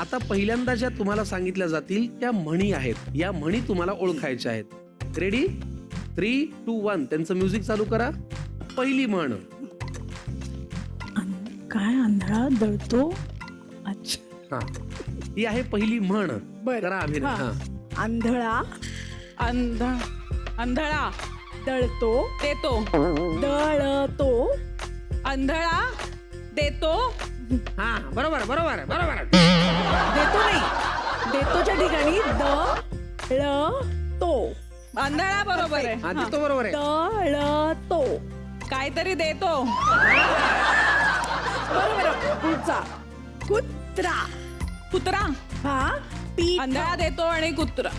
आता पहिल्यांदा ज्या तुम्हाला सांगितल्या जातील त्या म्हणी आहेत. या म्हणी तुम्हाला ओळखायच्या आहेत. रेडी? 3, 2, 1 त्यांचं म्युझिक चालू करा. पहिली म्हण. काय आंधळा दळतो. अच्छा, हा, ही आहे पहिली म्हण. बरं. करा अभिनय. हा. हा. आंधळा अंधळा दळतो देतो. दळतो अंधळा देतो. हा, बरोबर बरोबर बरोबर. देतो नाही, देतोच्या ठिकाणी दळतो. अंधळा बरोबर आहे. हा, देतो बरोबर आहे. दळतो. काहीतरी देतो. बरोबर. पुढचा कुत्रा. कुत्रा. हा. पीठ. अंधळा देतो आणि कुत्रा.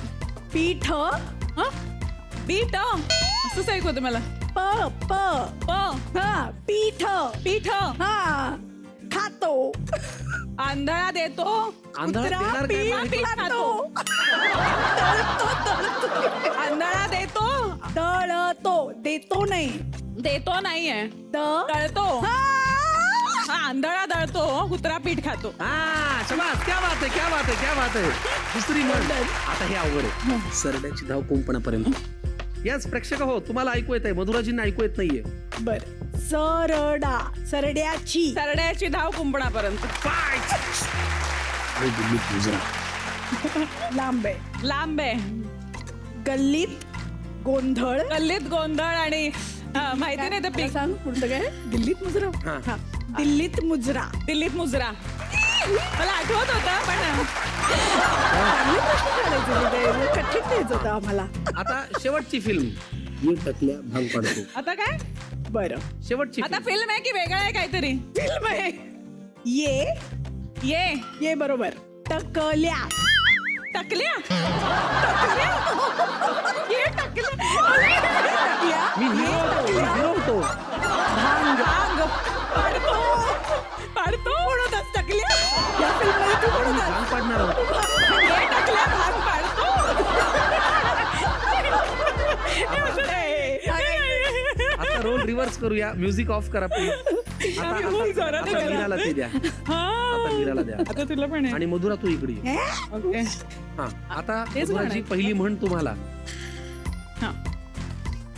पीठ. हं? पीठ असंच ऐकू होतं मला. प प प हा. पीठ. पीठ. हा. खातो. आंधळा देतो. आंधळा कुत्रा देणार काय पीठ माहिती? खातो. आंधळा देतो. दळतो. देतो नाही, देतो नाहीये. तळतो. हा. हा, आंधळा दळतो. कुत्रा पीठ खातो. हा, शाबास. क्या बात है, क्या बात है, क्या बात है. दुसरी म्हण. आता हे अवघड आहे. सरड्याची धाव कुंपणापर्यंत. याच प्रेक्षक हो, तुम्हाला ऐकू येत आहे, मधुराजींना ऐकू येत नाहीये. बर. सरडा. सरड्याची. सरड्याची धाव कुंपणापर्यंत. लांब आहे. लांब आहे. गल्लीत गोंधळ. गल्लीत गोंधळ आणि माहिती नाही तर मला पीक. सांग पुढचं काय. दिल्लीत मुजरा. हा. हा. दिल्लीत मुजरा. दिल्लीत मुजरा. मला आठवत होतं पण चांगले प्रश्न काढायचे तिथे. कठीण द्यायचं होतं आम्हाला. आता शेवटची फिल्म. ये टकल्या भांग पाडतो. आता काय. बरं. शेवटची आता film. फिल्म आहे की वेगळं आहे काहीतरी. फिल्म आहे. ये. ये ये बरोबर. टकल्या. टकल्या. टकल्या. ये टकल्या. टकल्या. मी ये टकल्या. हिरो होतो. भांग. भांग पाडतो. पाडतो. कोण होतास टकल्या? या फिल्ममध्ये तू कोण होतास? भांग पाडणार आहोत. ये टकल्या भांग पाडतो. आता रोल रिव्हर्स करूया. म्युझिक ऑफ करा प्लीज. आम्ही रोल जोरात आता करा. मीराला ते द्या. आता मीराला द्या. आता तुला पण आहे. आणि मधुरा तू इकडे ये. ओके. हा, आता तेच मधुराची म्हणायचं. पहिली म्हण तुम्हाला. हा.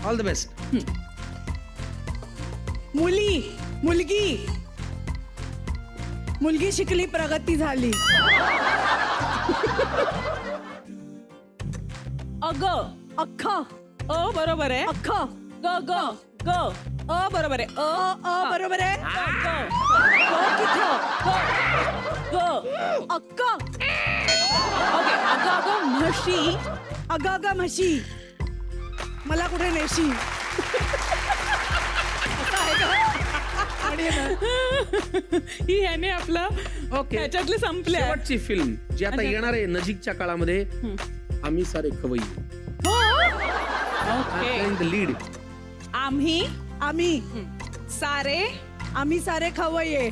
All the best. मुली. मुलगी. मुलगी शिकली, प्रगती झाली. अग. अख्ख. अ बरोबर आहे. अख्ख. ग ग ग. अ बरोबर आहे. बरोबर आहे. ग ग. अक्क. ओके. अगं अगं म्हशी. अगं अगं म्हशी. मला कुठे नेशी. असं आहे का? आणि ना, ही ह्याने आपलं ओके. त्याच्यातले संपले. शेवटची फिल्म जी आता अच्छा. येणार आहे नजीकच्या काळामध्ये. आम्ही सारे खवई. ओके. लीड. आम्ही आम्ही सारे. आम्ही सारे खवय्ये.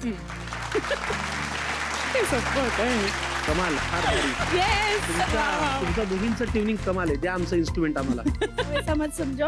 कमाल. फार भारी. येस. तुमच्या दोघींचं ट्युनिंग कमाल आहे. द्या आमचं इन्स्ट्रुमेंट आम्हाला. समज समजो.